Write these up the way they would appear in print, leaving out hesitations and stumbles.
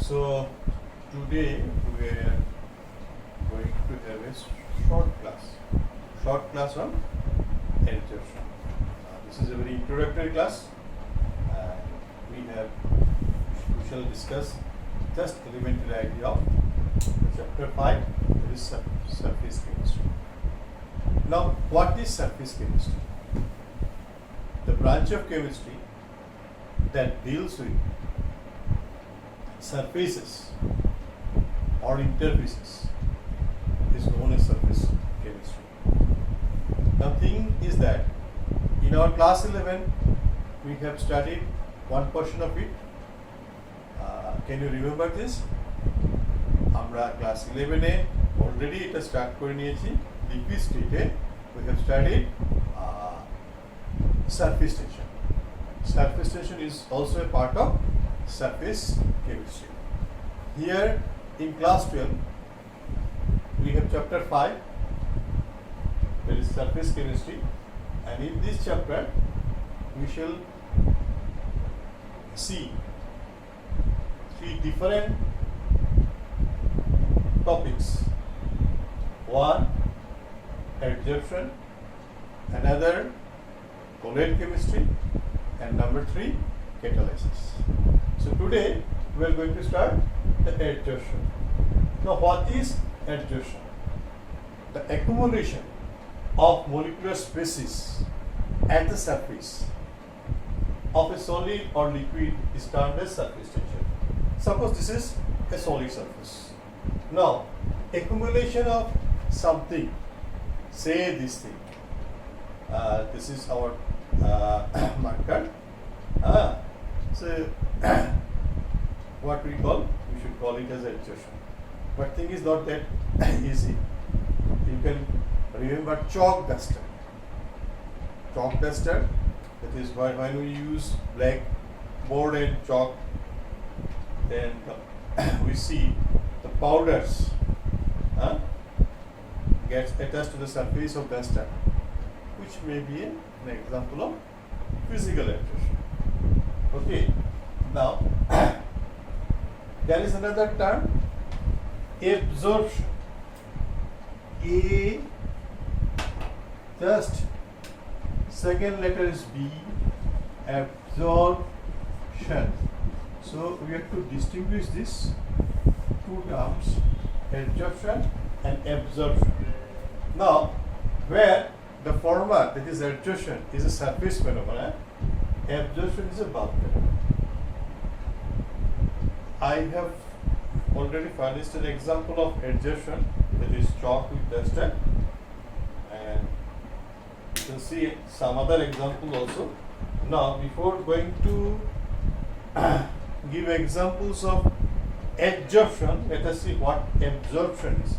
So today we are going to have a short class on adsorption. This is a very introductory class. We shall discuss just elementary idea of chapter 5, that is surface chemistry. Now, what is surface chemistry? The branch of chemistry that deals with surfaces or interfaces is known as surface chemistry. Now, thing is that in our class 11 we have studied one portion of it. Can you remember this? আমরা class 11 এ already এটা start করে নিয়েছি. liquid state A we have studied surface tension. Surface tension is also a part of surface chemistry. Here in class 12 we have chapter 5, that is surface chemistry, and in this chapter we shall see three different topics. One, adsorption, another, colloid chemistry, and number 3, catalysis. So today we are going to start the adsorption. Now, what is adsorption? The accumulation of molecular species at the surface of a solid or liquid is termed as surface tension. Suppose this is a solid surface. Now, accumulation of something, say this thing. This is our marker. So, what we should call it as adsorption. But thing is not that easy. You can remember chalk duster. Chalk duster, that is why when we use blackboard and chalk, then we see the powders gets attached to the surface of duster, which may be an example of physical adsorption. Okay, now there is another term, absorption. Just second letter is B, absorption. So we have to distinguish these two terms, adsorption and absorption. Now, where the former, that is adsorption, is a surface phenomenon, absorption is a bulk phenomenon. I have already furnished an example of adsorption, that is chalk with duster, and you can see some other example also. Now, before going to give examples of adsorption, let us see what absorption is.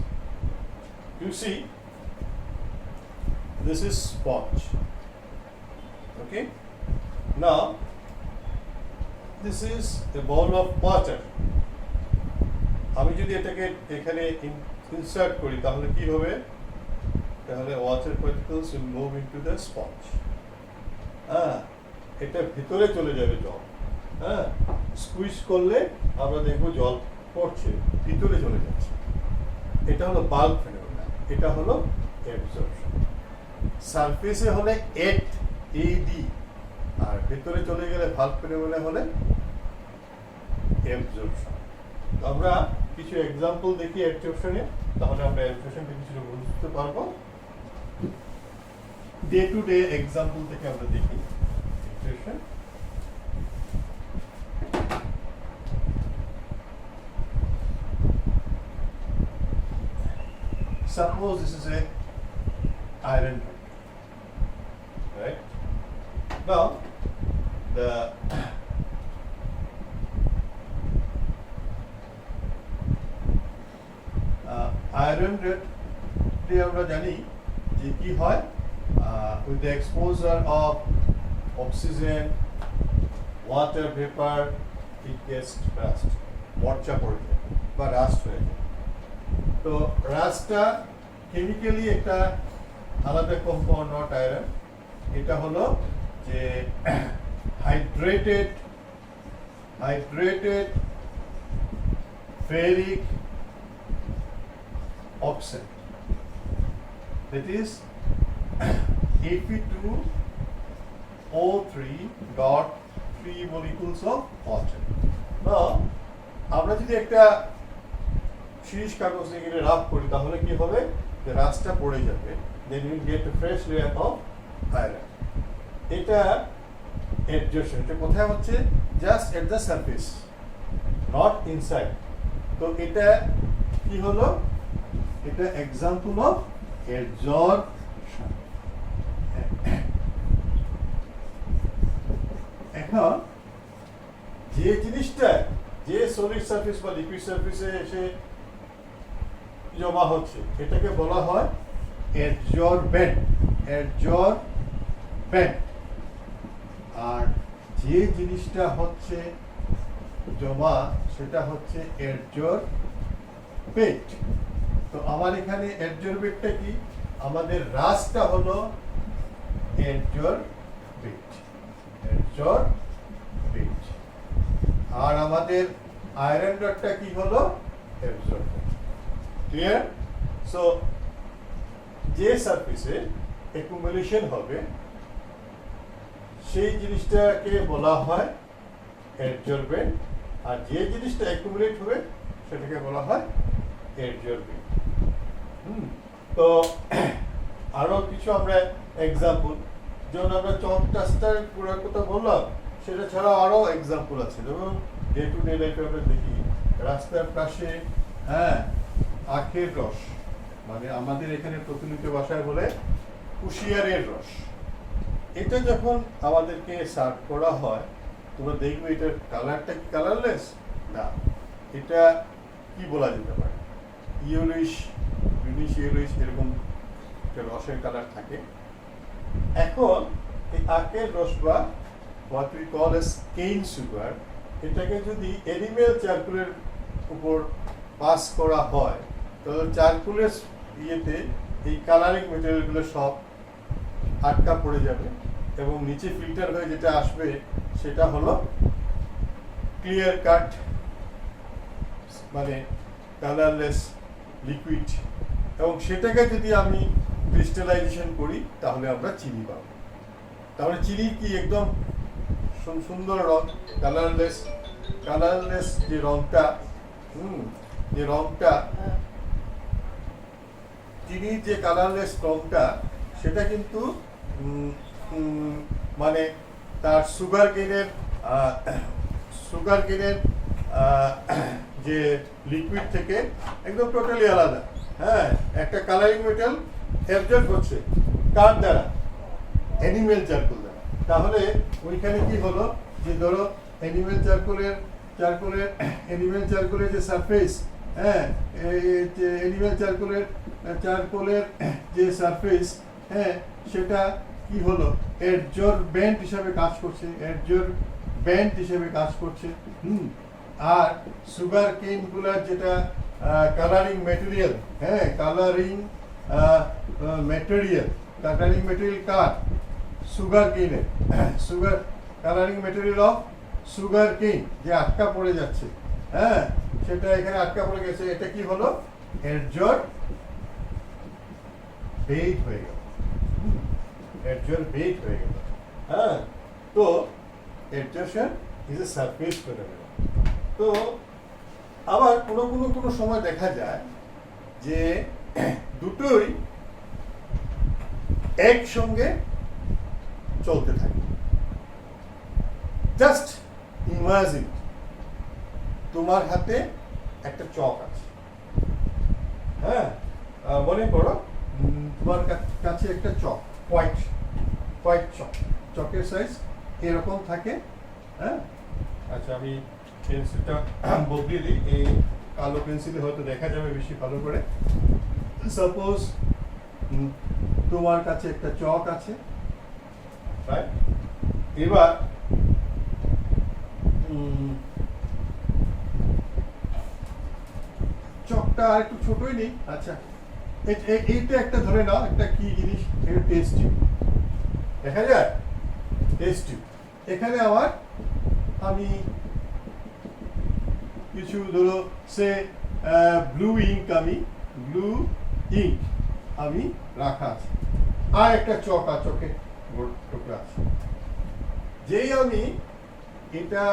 You see, this is sponge. Okay. Now, this is a bowl of water. আমি যদি এটাকে এখানে insert করি তাহলে কি হবে? তাহলে water particles will move into the sponge. এটা ভিতরে চলে যাবে জল। স্কুইজ করলে আমরা দেখব জল পড়ছে, ভিতরে চলে যাচ্ছে। এটা হলো বাল্ক ফেনোমেনন, এটা হলো অ্যাবজর্পশন। সারফেসে হলে এডি, আর ভিতরে চলে গেলে বাল্ক ফেনোমেনন হলে অ্যাবজর্পশন। আমরা কিছু এক্সাম্পল দেখি অ্যাবজর্পশনে, তাহলে আমরা অ্যাবজর্পশনকে কিছুটা বুঝতে পারবো। ডে টু ডে এক্সাম্পল থেকে আমরা দেখি absorption. Suppose this is a iron rod, right? Now, the iron rod দিয়ে আমরা জানি যে কি হয়, with the exposure of oxygen, water vapor, it gets rust, মরচা পড়ে যায় বা রাস্ট হয়ে যায়। তো রাস্টটা কেমিক্যালি একটা আলাদা কম্পাউন্ড, নট আয়রন। এটা হলো যে hydrated ferric oxide, that is Fe2O3 dot 3 molecules of water. Now আমরা যদি একটা শিরিষ কাগজ নিয়ে রাফ করি তাহলে কি হবে, যে রাশটা পড়ে যাবে, then you get a fresh layer of iron. এটা adsorption, এটা কোথায় হচ্ছে, just at the surface, not inside. তো এটা কি হলো, এটা example of adsorption. এখন যে জিনিসটা যে সলিড সারফেস বা লিকুইড সারফেসে এসে জমা হচ্ছে এটাকে বলা হয় অ্যাডজর্বেন্ট, অ্যাডজর্বেন্ট। আর যে জিনিসটা হচ্ছে জমা সেটা হচ্ছে অ্যাডজর্বেট। তো আমার এখানে অ্যাডজর্বেটটা কি, আমাদের রাশটা হলো অ্যাডজর্বেট, অ্যাডজর্বেট। আর আমাদের আয়রন ডটটা কি হলো, অ্যাবজর্বেন্ট। ক্লিয়ার? সো যে সারফেসে অ্যাকুমুলেশন হবে সেই জিনিসটাকে বলা হয় অ্যাডজর্বেন্ট, আর যে জিনিসটা অ্যাকুমুলেট হবে সেটাকে বলা হয় অ্যাডজর্বেন্ট। তো আরো কিছু আমরা এক্সাম্পল, যেমন আমরা চক টাস্টার পুরো কথা বললাম, সেটা ছাড়া আরো এক্সাম্পল আছে, যেমন ডে টু ডে লাইফে আমরা দেখি রাস্তার পাশে আখের রস, মানে আমাদের এখানে প্রচলিত ভাষায় বলে কুশিয়ারের রস, এটা যখন আমাদেরকে সার্ভ করা হয় তোমরা দেখবে এটার কালারটা কি কালারলেস না, এটা কি বলা যেতে পারে, ইয়েলোইশ, গ্রিনিশ ইয়েলোইশ, এরকম একটা রসের কালার থাকে। এখন এই আখের রস বা what we call as cane sugar, এটাকে যদি এনিমেল চারকোলের উপর পাস করা হয় তাহলে চারকোলের ইয়েতে এই কালারিং মেটেরিয়ালগুলো সব আটকা পড়ে যাবে এবং নিচে ফিল্টার হয়ে যেটা আসবে সেটা হলো ক্লিয়ার কাট, মানে কালারলেস লিকুইড, এবং সেটাকে যদি আমি ক্রিস্টালাইজেশন করি তাহলে আমরা চিনি পাবো। তাহলে চিনি কি একদম সুন্দর রং, কালারলেস, কালারলেস যে রংটা, যে রংটা চিনির যে কালারলেস রংটা সেটা কিন্তু মানে তার সুগার কেনের যে লিকুইড থেকে একদম টোটালি আলাদা। হ্যাঁ, একটা কালারিং মেটাল অ্যাবজর্ব হচ্ছে কার দ্বারা, অ্যানিমেল চারকোল দ্বারা। তাহলে ওইখানে কি হলো, যে ধরো অ্যানিমেল চারকোলের যে সারফেস, হ্যাঁ, অ্যানিমেল চারকোলের যে সারফেস, হ্যাঁ, সেটা কি হলো, অ্যাডজর্বেন্ট হিসাবে কাজ করছে, অ্যাডজর্বেন্ট হিসাবে কাজ করছে। আর সুগার কেনগুলার যেটা কালারিং মেটেরিয়াল, হ্যাঁ, কালারিং মেটেরিয়াল কার, সুগার কেনের, sugar colouring material of sugar cane যে আটকা পড়ে যাচ্ছে, হ্যাঁ, সেটা এখানে আটকা পড়ে গেছে, এটা কি হলো, অ্যাডজর্বেট হয়ে গেল, অ্যাডজর্বেট হয়ে গেল। হ্যাঁ, তো অ্যাডজর্পশন ইজ এ সারফেস ফেনোমেনন। তো আবার কোনো সময় দেখা যায় যে দুটোই একসঙ্গে চলতে থাকে। জাস্ট ইমাজিন, তোমার হাতে একটা চক আছে, হ্যাঁ, মনে করো তোমার কাছে একটা চক, হোয়াইট চক, চকের সাইজ এরকম থাকে, হ্যাঁ। আচ্ছা, আমি পেন্সিলটা বদলিয়ে দিই, এই কালো পেন্সিলে হয়তো দেখা যাবে বেশি ভালো করে। সাপোজ তোমার কাছে একটা চক আছে, এবার চকটা আর একটু ছোটই নেই। আচ্ছা, এইটা একটা ধরে নাও, একটা কি জিনিস, টেস্ট টিউব, দেখা যায় টেস্ট টিউব। এখানে আমি কিছু ধরো সে ব্লু ইঙ্ক আমি রাখা আছে, আর একটা চকে টুকরা আছে। যেই আমি এটা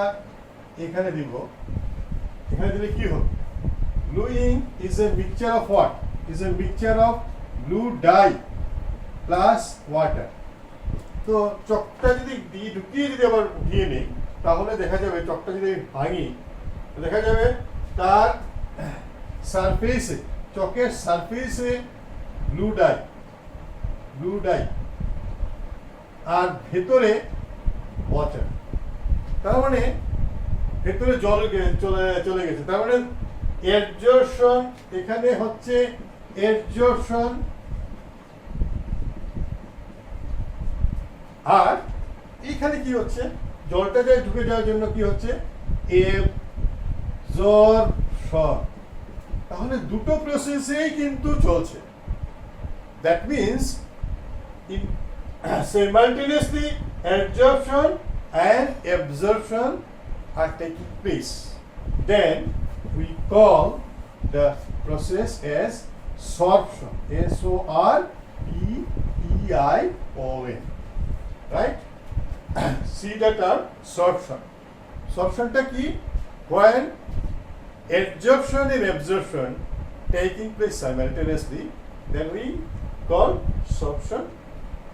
এখানে দিব, এখানে দিলে কি হবে? Blue ink is a mixture of what? Is a mixture of blue dye plus water. তো চকটা যদি ঢুকিয়ে যদি আবার উঠিয়ে নিই, তাহলে দেখা যাবে চকটা যদি ভাঙি, দেখা যাবে তার সারফেসে, চকের সারফেসে ব্লু ডাই আর ভেতরে ওয়াটার। তার মানে ভেতরে জল চলে গেছে। তার মানে অ্যাবজর্পশন এখানে হচ্ছে অ্যাবজর্পশন, আর এখানে কি হচ্ছে? জলটা যায় ঢুকে যাওয়ার জন্য কি হচ্ছে? অ্যাবজর্পশন। তাহলে দুটো প্রসেসেই কিন্তু চলছে। That means in simultaneously absorption and absorption are taking place. Then we call the process as sorption. S-O-R-P-E-I-O-N. Right? See the term sorption. Sorption ta ki? When absorption and absorption taking place simultaneously, then we call sorption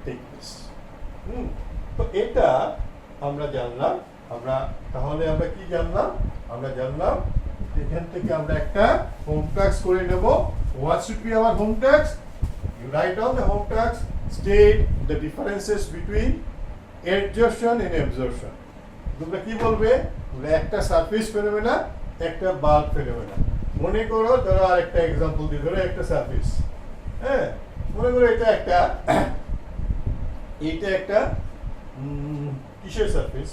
take place. তো এটা আমরা জানলাম। তাহলে আমরা কি জানলাম? আমরা জানলাম এখান থেকে আমরা একটা হোম টাস্ক করে নেব। What should be our home task? You write down the home task, state the differences between adsorption and absorption. তোমরা কি বলবে? একটা সারফেস ফেনোমেনা, একটা বাল্ক ফেনোমেনা। মনে করো, ধরো আরেকটা এক্সাম্পল দিই, ধরো একটা সারফেস, হ্যাঁ, মনে করো এটা একটা কিসের সারফেস?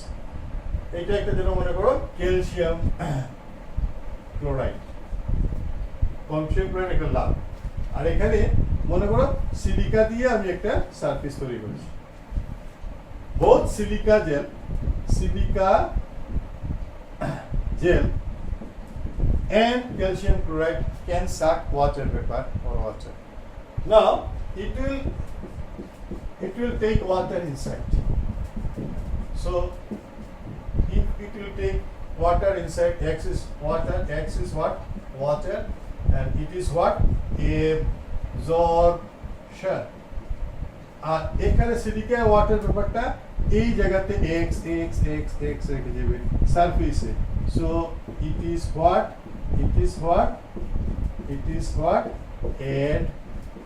এটা একটা যেন মনে করো ক্যালসিয়াম ক্লোরাইড, ক্যালসিয়াম ক্লোরাইড একটা লাল, আর এখানে মনে করো সিলিকা দিয়ে আমি একটা সারফেস তৈরি করেছি। both silica gel and calcium chloride can suck water vapor or water. Now it will take water inside. So if it will take water inside, X is water, X is what? Water, and it is what? Absorption. আর এখানে silica water ব্যাপারটা এই জায়গাতে x রেখে যাবে সারফেসে। So it is what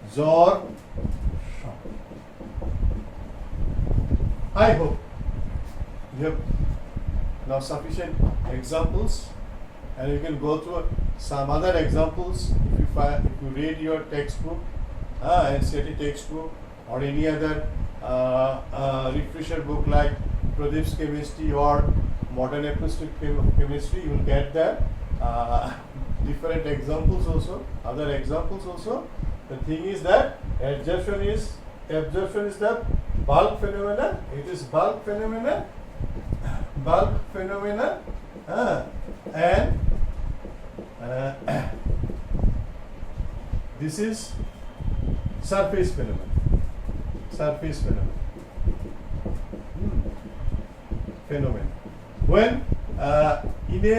adsorption. I hope you have now sufficient examples, and you can go through some other examples if you read your textbook, NCERT textbook, or any other refresher book like Pradeep's Chemistry or Modern Applied Chemistry. You will get that different examples also, other examples also. The thing is that absorption is the bulk phenomena. It is bulk phenomena, and this is surface phenomena. When in a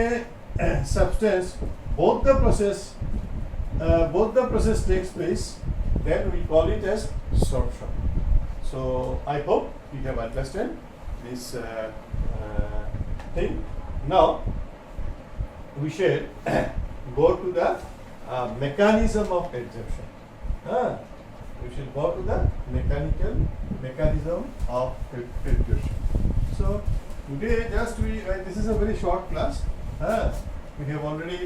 substance both the process takes place, then we call it as sorption. So I hope you have understand this thing. Now we shall go to the mechanism of adsorption. We shall go to the mechanism of adsorption. So today this is a very short class. We have already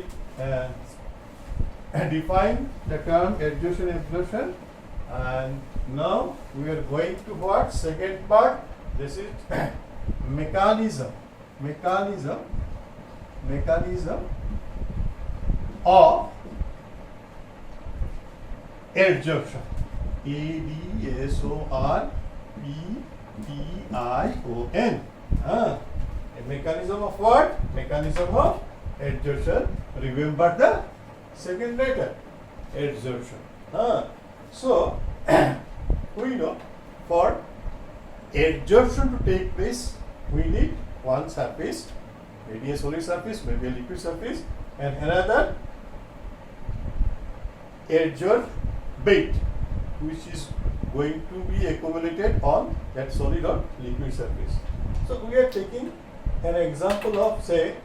defined the term adsorption and absorption, and now we are going to what? Second part. This is mechanism of adsorption. ADSORPTION. A mechanism of what? Mechanism of adsorption. Remember the second letter, adsorption. So we know for adsorption to take place, we need one surface, maybe a solid surface, maybe a liquid surface, and another adsorbate, which is going to be accumulated on that solid or liquid surface. So we are taking an example of, say,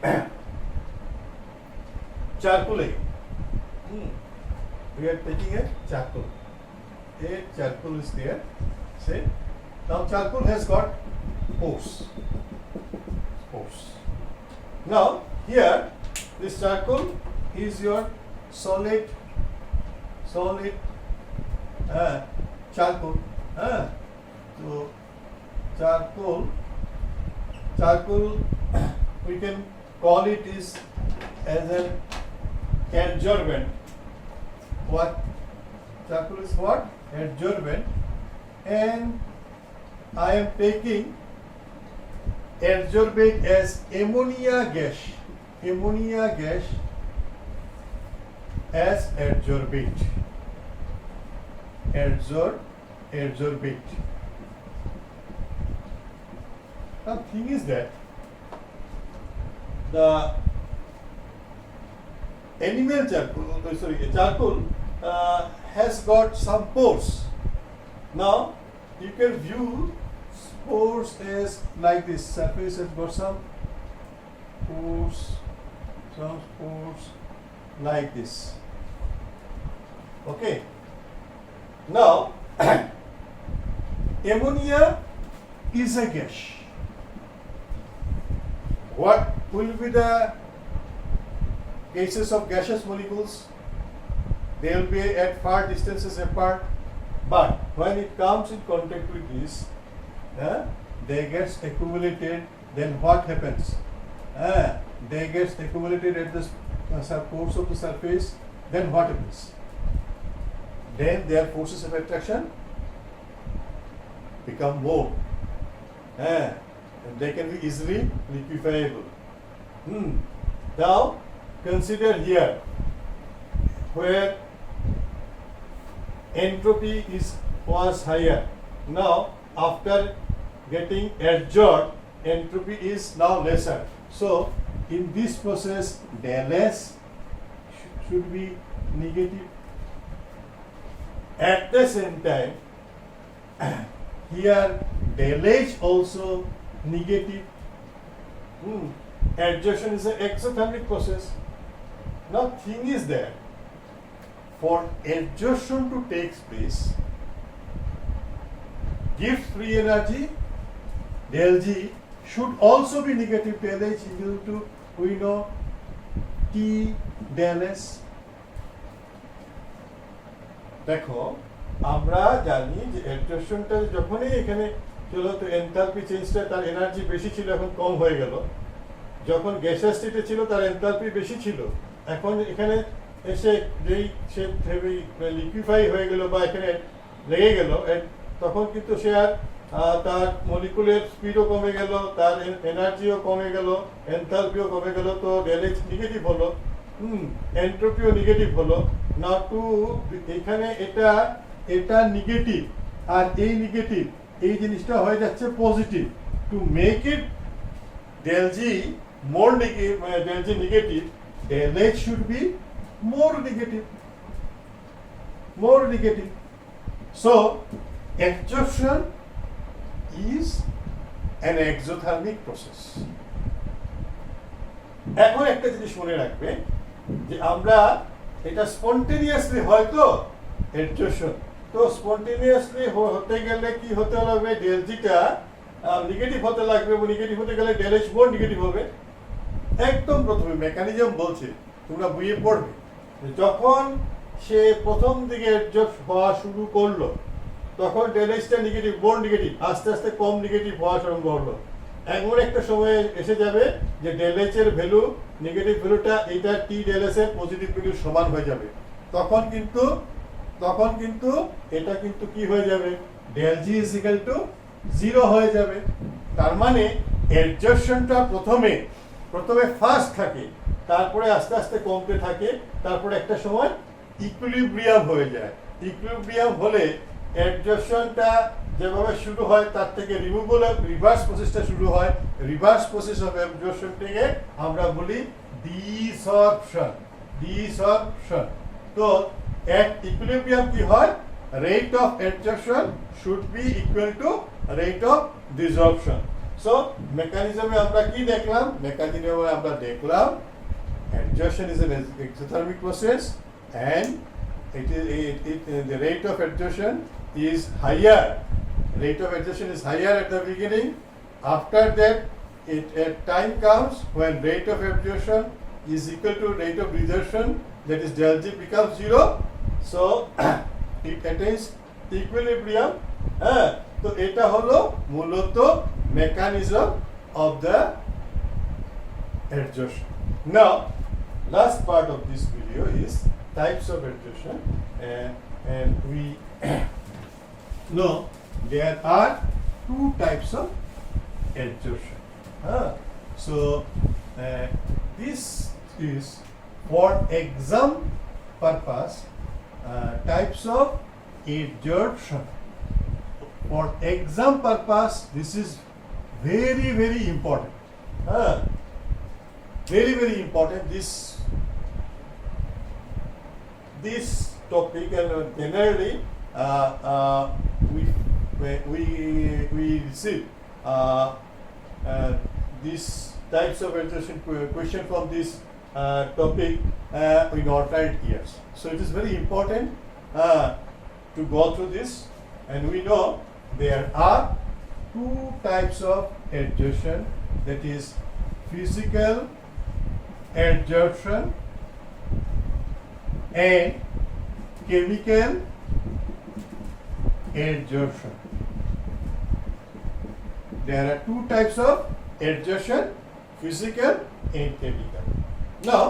charcoal again. We are taking a charcoal. A charcoal is there. Say, now charcoal has got pores. Now here, this charcoal is your solid charcoal. So charcoal we can call it is as an adsorbent. What charcoal is what? Adsorbent, and I am taking adsorbate as ammonia gas as adsorbate. Adsorbate. Now thing is that the animal charcoal has got some pores. Now you can view pores as like this. Surface has got some pores like this. Okay. Now ammonia is a gas. What will be the cases of gaseous molecules? They will be at far distances apart, but when it comes in contact with this, they get accumulated. Then what happens? They get accumulated at the pores of the surface. Then what happens? Then their forces of attraction become more. And they can be easily liquefiable. Now consider here where entropy was higher. Now after getting adsorbed, entropy is now lesser. So in this process, del S should be negative. At the same time, here del H also negative. Adsorption is an exothermic process. Now thing is that for adsorption to take place, gift free energy del G should also be negative. Del H equal to, we know, T del S. দেখো আমরা জানি যে অ্যাডসর্পশনটা যখনই এখানে চলো, তো enthalpy চেঞ্জটা তার এনার্জি বেশি ছিল, এখন কম হয়ে গেল। যখন গ্যাসিয়াস স্টেটে ছিল তার এনথালপি বেশি ছিল, এখন এখানে এসে যেই সে লিকুইফাই হয়ে গেল বা এখানে লেগে গেল, তখন কিন্তু সে আর তার মলিকুলের স্পিডও কমে গেল, তার এনার্জিও কমে গেল, এনথালপিও কমে গেল। তো del H নেগেটিভ হলো, এন্ট্রপিও নেগেটিভ হলো। না টু এখানে এটা নেগেটিভ আর এই নেগেটিভ, এই জিনিসটা হয়ে যাচ্ছে positive. To make it del G more negative, del G negative, del H should be more negative. So adsorption is an exothermic process. এখন একটা জিনিস মনে রাখবে যে আমরা এটা স্পন্টেনিয়াসলি হয়তো adsorption, তো স্পন্টেনিয়াসলি হতে গেলে কি হতে লাগবে, del G টা নেগেটিভ হতে লাগবে, এবং নেগেটিভ হতে গেলে del H মোর নেগেটিভ হবে। একদম প্রথমে মেকানিজম বলছে, তোমরা বইয়ে পড়বে, যখন সে প্রথম দিকে অ্যাডসর্ব হওয়া শুরু করলো তখন del H টা নেগেটিভ, মোর নেগেটিভ, আস্তে আস্তে কম নেগেটিভ হওয়া আরম্ভ হলো। এমন একটা সময় এসে যাবে যে del H এর ভ্যালু, নেগেটিভ ভ্যালুটা এইটা T del S এর পজিটিভ ভ্যালুর সমান হয়ে যাবে। তখন কিন্তু এটা কিন্তু কি হয়ে যাবে, del G is equal to 0 হয়ে যাবে। তার মানে অ্যাডসর্পশনটা প্রথমে ফার্স্ট থাকে, তারপরে আস্তে আস্তে কমতে থাকে, তারপরে একটা সময় ইকুইলিব্রিয়াম হয়ে যায়। ইকুইলিব্রিয়াম হলে অ্যাডজর্পশনটা যেভাবে শুরু হয় তার থেকে রিমুভাল রিভার্স প্রসেসটা শুরু হয়। রিভার্স প্রসেস অফ অ্যাবজর্পশন থেকে আমরা বলি ডিসরপশন। ডিসরপশন। তো at equilibrium কি হয়, rate of adsorption should be equal to rate of desorption. So mechanism-এ আমরা কি দেখলাম? mechanism-এ আমরা দেখলাম adsorption is an exothermic process and the rate of adsorption is higher. Rate of adsorption is higher at the beginning. After that, a time comes when rate of absorption is equal to rate of desorption, that is del G becomes 0. So it attains equilibrium. তো এটা হলো মূলত mechanism of the adsorption. Now, last part of this video is types of adsorption, and we know there are two types of adsorption. So this is for exam purpose types of adsorption. For exam purpose this is very very important. Very very important this topic, and generally we receive these types of adsorption question from this topic in alternate years. So it is very important to go through this, and we know there are two types of adsorption, that is physical adsorption and chemical adsorption. There are two types of adsorption, physical and chemical. Now,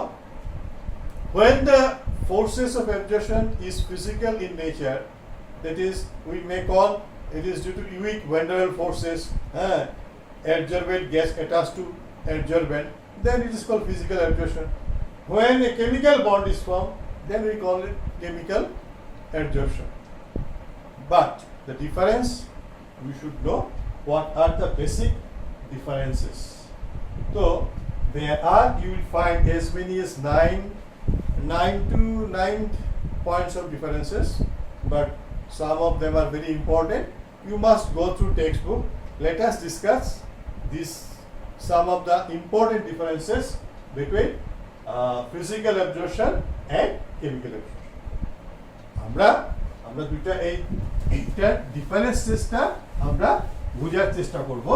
when the forces of adsorption is physical in nature, that is, we may call it is due to weak van der Waals forces, adsorbent gas attached to adsorbent, then it is called physical adsorption. When a chemical bond is formed, then we call it chemical adsorption. But the difference, we should know what are the basic differences. So there are, you will find as many as 9 points of differences, but some of them are very important. You must go through textbook. Let us discuss some of the important differences between physical absorption and chemical absorption. আমরা দুইটা এইটা ডিফারেন্সেসটা আমরা বোঝার চেষ্টা করব,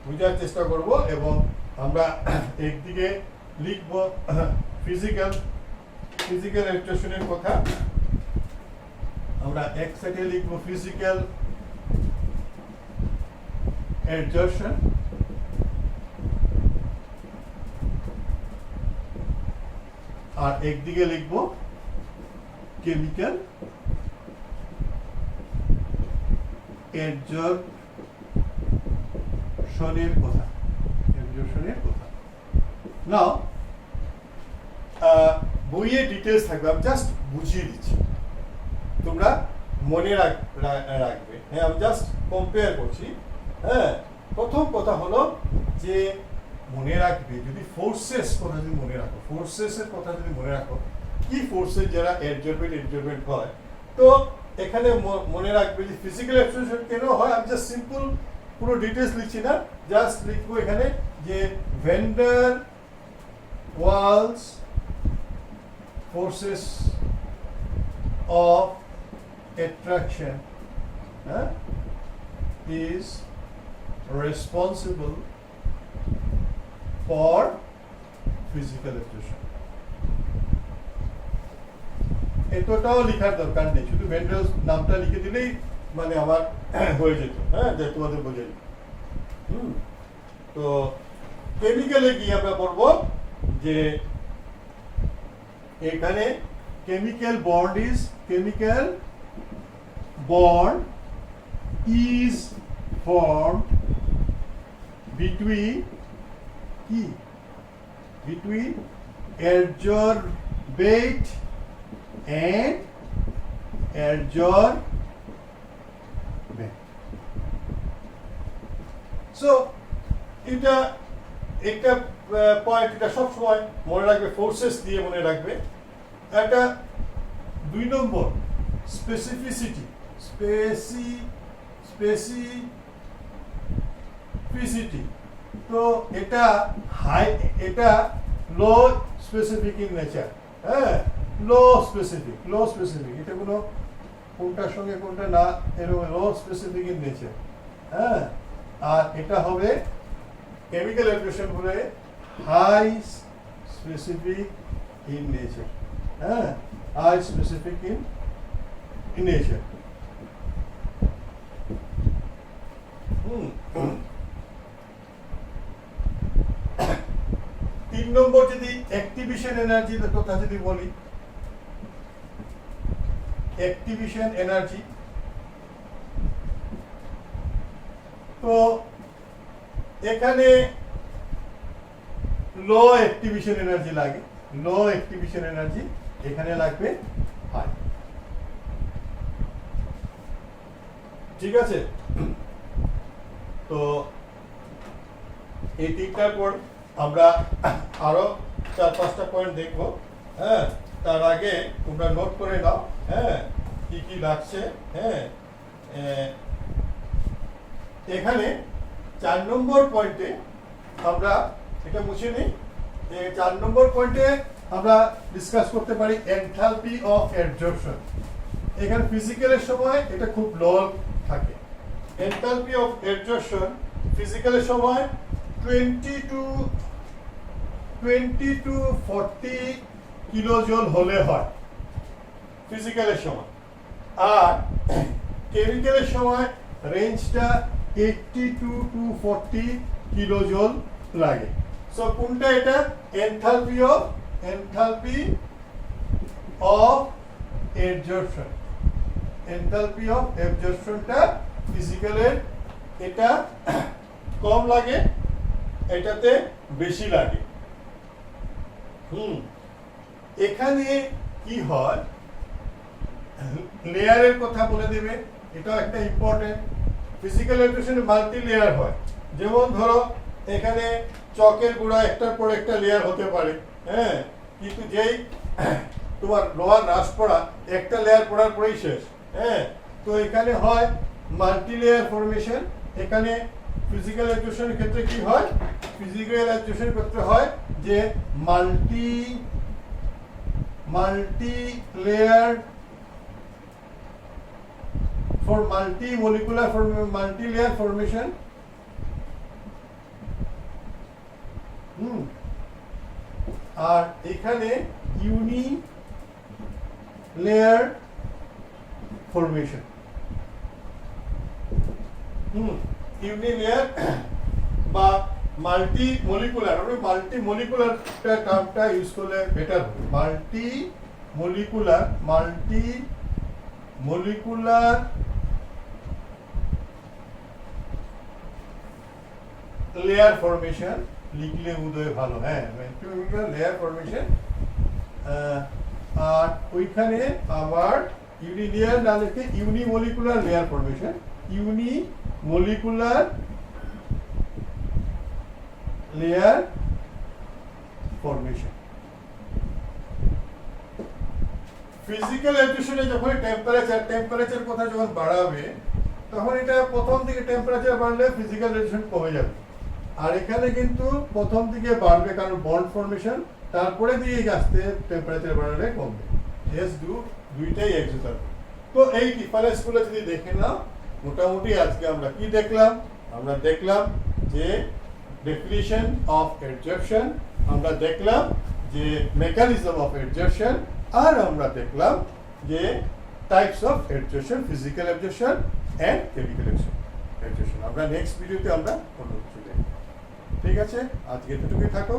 বোঝার চেষ্টা করব, এবং আমরা একদিকে লিখব ফিজিক্যাল অ্যাডsorptionের কথা, আমরা এক সাইডে লিখব ফিজিক্যাল adsorption, আর একদিকে লিখব কেমিক্যাল adsorptionের কথা। নাও বইয়ে ডিটেলস থাকবে, আমি জাস্ট বুঝিয়ে দিচ্ছি, তোমরা মনে রাখবে। হ্যাঁ, আমি জাস্ট কম্পেয়ার করছি। প্রথম কথা হলো যে মনে রাখবে, যদি ফোর্সেস কথা যদি মনে রাখো, ফোর্সেসের কথা যদি মনে রাখো, কি ফোর্সেস যারা অ্যাডজর্বেন্ট হয়, তো এখানে মনে রাখবে যে ফিজিক্যাল অ্যাবসর্পশন কেন হয়। আমি জাস্ট সিম্পল পুরো ডিটেলস লিখছি না, জাস্ট লিখবো এখানে যে van der Waals forces of attraction is responsible for physical absorption. এতটাও লেখার দরকার নেই, শুধু ভ্যান ডার ওয়ালস নামটা লিখে দিলেই মানে আমার হয়ে যেত, যে তোমাদের বোঝে। তো কেমিক্যালে গিয়ে আমরা পড়বো যে এখানে chemical bond is formed between between adsorbate and adsorbent. So এটা একটা পয়েন্ট, এটা সবসময় মনে রাখবে, ফোর্সেস দিয়ে মনে রাখবে। একটা 2 নম্বর স্পেসিফিসিটি, তো এটা এটা লো স্পেসিফিক ইন নেচার, হ্যাঁ, লো স্পেসিফিক, এটা কোনো কোনটার সঙ্গে কোনটা না, এরকম লো স্পেসিফিক ইন নেচার, হ্যাঁ। আর এটা হবে কেমিক্যাল অ্যাপ্লিকেশন বলে হাই স্পেসিফিক ইন নেচার, হ্যাঁ, হাই স্পেসিফিক ইন নেচার। 3 নম্বর যদি অ্যাক্টিভেশন এনার্জির কথা যদি বলি, অ্যাক্টিভেশন এনার্জি, তো এখানে লো অ্যাক্টিভেশন এনার্জি লাগে, লো অ্যাক্টিভেশন এনার্জি এখানে লাগবে হাই, ঠিক আছে। তো এই 3টার পর আমরা আরো 4-5টা পয়েন্ট দেখবো, হ্যাঁ। তার আগে তোমরা নোট করে নাও, হ্যাঁ, কি কি লাগছে, হ্যাঁ। এখানে 4 নম্বর পয়েন্টে আমরা এটা মুছে নিই, 4 নম্বর পয়েন্টে আমরা ডিসকাস করতে পারি এনথালপি অফ অ্যাডসর্পশন। এখানে ফিজিক্যালের সময় এটা খুব লো থাকে, এনথালপি অফ অ্যাডসর্পশন ফিজিক্যালের সময় 20 to 40 কিলোজুল হলে হয় ফিজিক্যালের সময়, আর কেমিক্যালের সময় রেঞ্জটা 82 to 40 কিলোজুল লাগে। সো কোনটা এটা? এনথালপি অফ অ্যাডসর্পশন, এনথালপি অফ অ্যাডসর্পশনটা ফিজিক্যালের এটা কম লাগে, এটাতে বেশি লাগে। এখানে কি হয়, লেয়ারের কথা বলে দেবে, এটাও একটা ইম্পর্টেন্ট। ফিজিক্যাল অ্যাডসর্পশনে মাল্টি লেয়ার হয়, যেমন ধরো এখানে চকের গুঁড়া একটার পর একটা লেয়ার হতে পারে, হ্যাঁ, কিন্তু যেই তোমার লোহার রাস পড়া একটা লেয়ার পড়ার পরেই শেষ, হ্যাঁ। তো এখানে হয় মাল্টি লেয়ার ফরমেশন। এখানে ফিজিক্যাল অ্যাডসর্পশনের ক্ষেত্রে কি হয়, ফিজিক্যাল অ্যাডসর্পশনের ক্ষেত্রে হয় যে multi layer for multi-layer formation, আর এখানে ইউনি লেয়ার ফরমেশন, ইউনি লেয়ার বা মাল্টি মলিকুলার। আমি মাল্টি মলিকুলার টার্মটা ইউজ করলে বেটার হবে। মাল্টি মলিকুলার লেয়ার ফরমেশন লিখলে উদয় ভালো, হ্যাঁ, লেয়ার ফরমেশন। আর ওইখানে আবার ইউনিলেয়ার না লিখে unimolecular layer formation, unimolecular layer formation. Physical অ্যাডসর্পশনে যখন টেম্পারেচার কথা যখন বাড়াবে, তখন এটা প্রথম দিকে টেম্পারেচার বাড়লে ফিজিক্যাল অ্যাডসর্পশন কমে যাবে, আর এখানে কিন্তু প্রথম দিকে বাড়বে, কারণ বন্ড ফরমেশন, তারপরে দিয়ে আস্তে টেম্পারেচার বাড়ালে কমবে। দুইটাই একসাথে। তো এই ডিফারেন্সগুলো যদি দেখে নাও, মোটামুটি আজকে আমরা কি দেখলাম? আমরা দেখলাম যে ডেফিনিশন অফ অ্যাডসর্পশন, আমরা দেখলাম যে মেকানিজম অফ অ্যাডসর্পশন, আর আমরা দেখলাম যে types of adsorption, physical adsorption and chemical adsorption. আমরা নেক্সট ভিডিওতে আমরা ঠিক আছে, আজকে এতটুকুই থাকো।